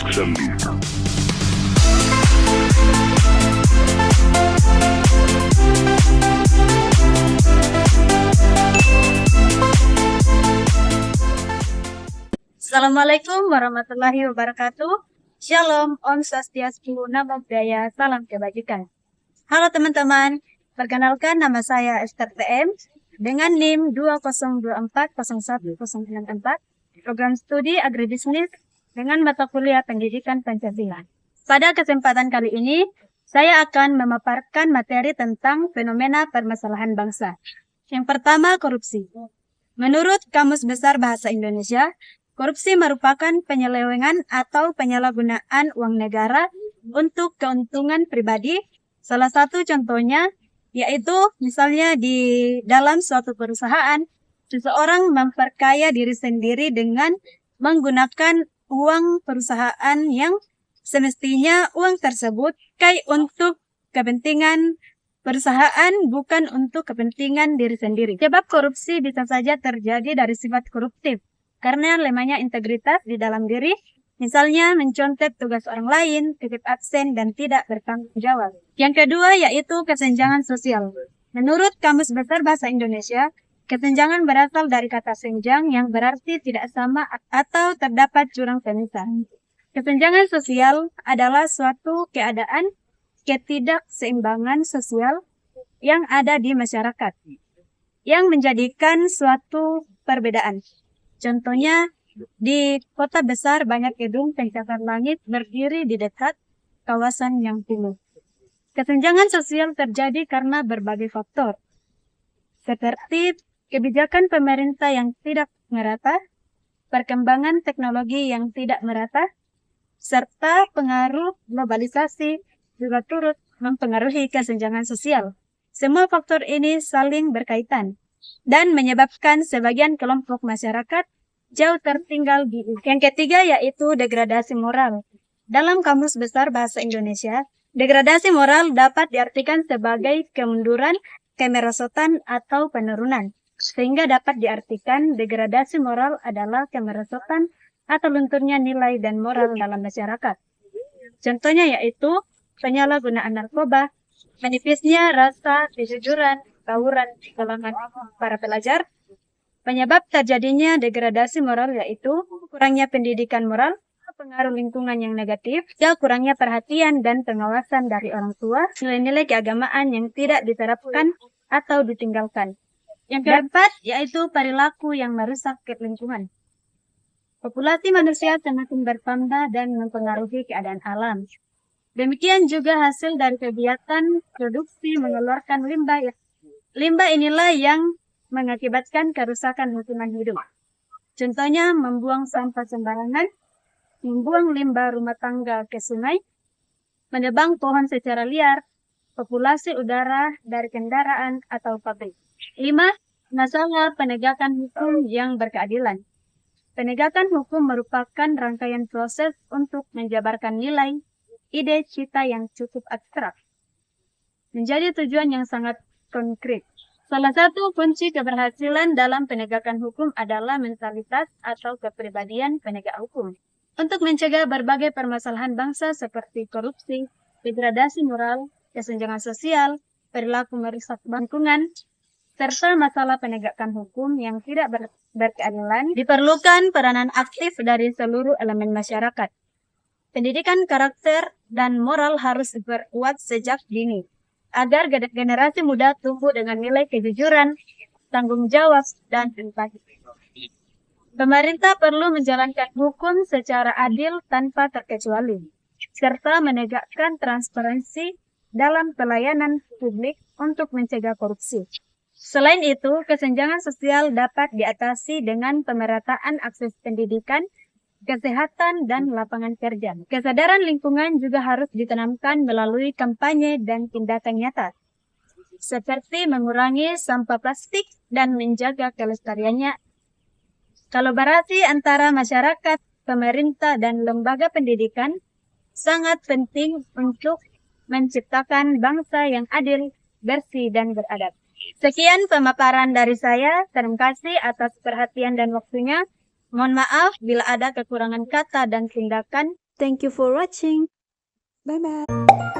Kesambi. Assalamualaikum warahmatullahi wabarakatuh. Shalom, Om Swastiastu, Namo Buddhaya, salam kebajikan. Halo teman-teman, perkenalkan nama saya Esther TM dengan NIM 20240104, program studi agribisnis dengan mata kuliah pendidikan Pancasila. Pada kesempatan kali ini, saya akan memaparkan materi tentang fenomena permasalahan bangsa. Yang pertama, korupsi. Menurut Kamus Besar Bahasa Indonesia, korupsi merupakan penyelewengan atau penyalahgunaan uang negara untuk keuntungan pribadi. Salah satu contohnya yaitu misalnya di dalam suatu perusahaan, seseorang memperkaya diri sendiri dengan menggunakan uang perusahaan yang semestinya uang tersebut untuk kepentingan perusahaan, bukan untuk kepentingan diri sendiri. Sebab korupsi bisa saja terjadi dari sifat koruptif karena lemahnya integritas di dalam diri, misalnya mencontek tugas orang lain, titip absen, dan tidak bertanggung jawab. Yang kedua yaitu kesenjangan sosial. Menurut Kamus Besar Bahasa Indonesia, kesenjangan berasal dari kata senjang yang berarti tidak sama atau terdapat jurang pemisah. Kesenjangan sosial adalah suatu keadaan ketidakseimbangan sosial yang ada di masyarakat, yang menjadikan suatu perbedaan. Contohnya, di kota besar banyak gedung pencakar langit berdiri di dekat kawasan yang kumuh. Kesenjangan sosial terjadi karena berbagai faktor, seperti kebijakan pemerintah yang tidak merata, perkembangan teknologi yang tidak merata, serta pengaruh globalisasi juga turut mempengaruhi kesenjangan sosial. Semua faktor ini saling berkaitan dan menyebabkan sebagian kelompok masyarakat jauh tertinggal di usia. Yang ketiga yaitu degradasi moral. Dalam Kamus Besar Bahasa Indonesia, degradasi moral dapat diartikan sebagai kemunduran, kemerosotan, atau penurunan. Sehingga dapat diartikan degradasi moral adalah kemerosotan atau lunturnya nilai dan moral dalam masyarakat. Contohnya yaitu penyalahgunaan narkoba, menipisnya rasa kejujuran, tawuran di kalangan para pelajar. Penyebab terjadinya degradasi moral yaitu kurangnya pendidikan moral, pengaruh lingkungan yang negatif, kurangnya perhatian dan pengawasan dari orang tua, nilai-nilai keagamaan yang tidak diterapkan atau ditinggalkan. Yang keempat yaitu perilaku yang merusak lingkungan. Populasi manusia semakin bertambah dan mempengaruhi keadaan alam. Demikian juga hasil dari kegiatan produksi mengeluarkan limbah. Limbah inilah yang mengakibatkan kerusakan lingkungan hidup. Contohnya membuang sampah sembarangan, membuang limbah rumah tangga ke sungai, menebang pohon secara liar, populasi udara dari kendaraan atau pabrik. 5. Masalah penegakan hukum yang berkeadilan. Penegakan hukum merupakan rangkaian proses untuk menjabarkan nilai, ide, cita yang cukup abstrak menjadi tujuan yang sangat konkret. Salah satu kunci keberhasilan dalam penegakan hukum adalah mentalitas atau kepribadian penegak hukum. Untuk mencegah berbagai permasalahan bangsa seperti korupsi, degradasi moral, kesenjangan sosial, perilaku merusak lingkungan, serta masalah penegakan hukum yang tidak berkeadilan, diperlukan peranan aktif dari seluruh elemen masyarakat. Pendidikan karakter dan moral harus diperkuat sejak dini, agar generasi muda tumbuh dengan nilai kejujuran, tanggung jawab, dan empati. Pemerintah perlu menjalankan hukum secara adil tanpa terkecuali, serta menegakkan transparansi dalam pelayanan publik untuk mencegah korupsi. Selain itu, kesenjangan sosial dapat diatasi dengan pemerataan akses pendidikan, kesehatan, dan lapangan kerja. Kesadaran lingkungan juga harus ditanamkan melalui kampanye dan tindakan nyata, seperti mengurangi sampah plastik dan menjaga kelestariannya. Kolaborasi antara masyarakat, pemerintah, dan lembaga pendidikan sangat penting untuk menciptakan bangsa yang adil, bersih, dan beradab. Sekian pemaparan dari saya. Terima kasih atas perhatian dan waktunya. Mohon maaf bila ada kekurangan kata dan tindakan Thank you for watching. Bye-bye.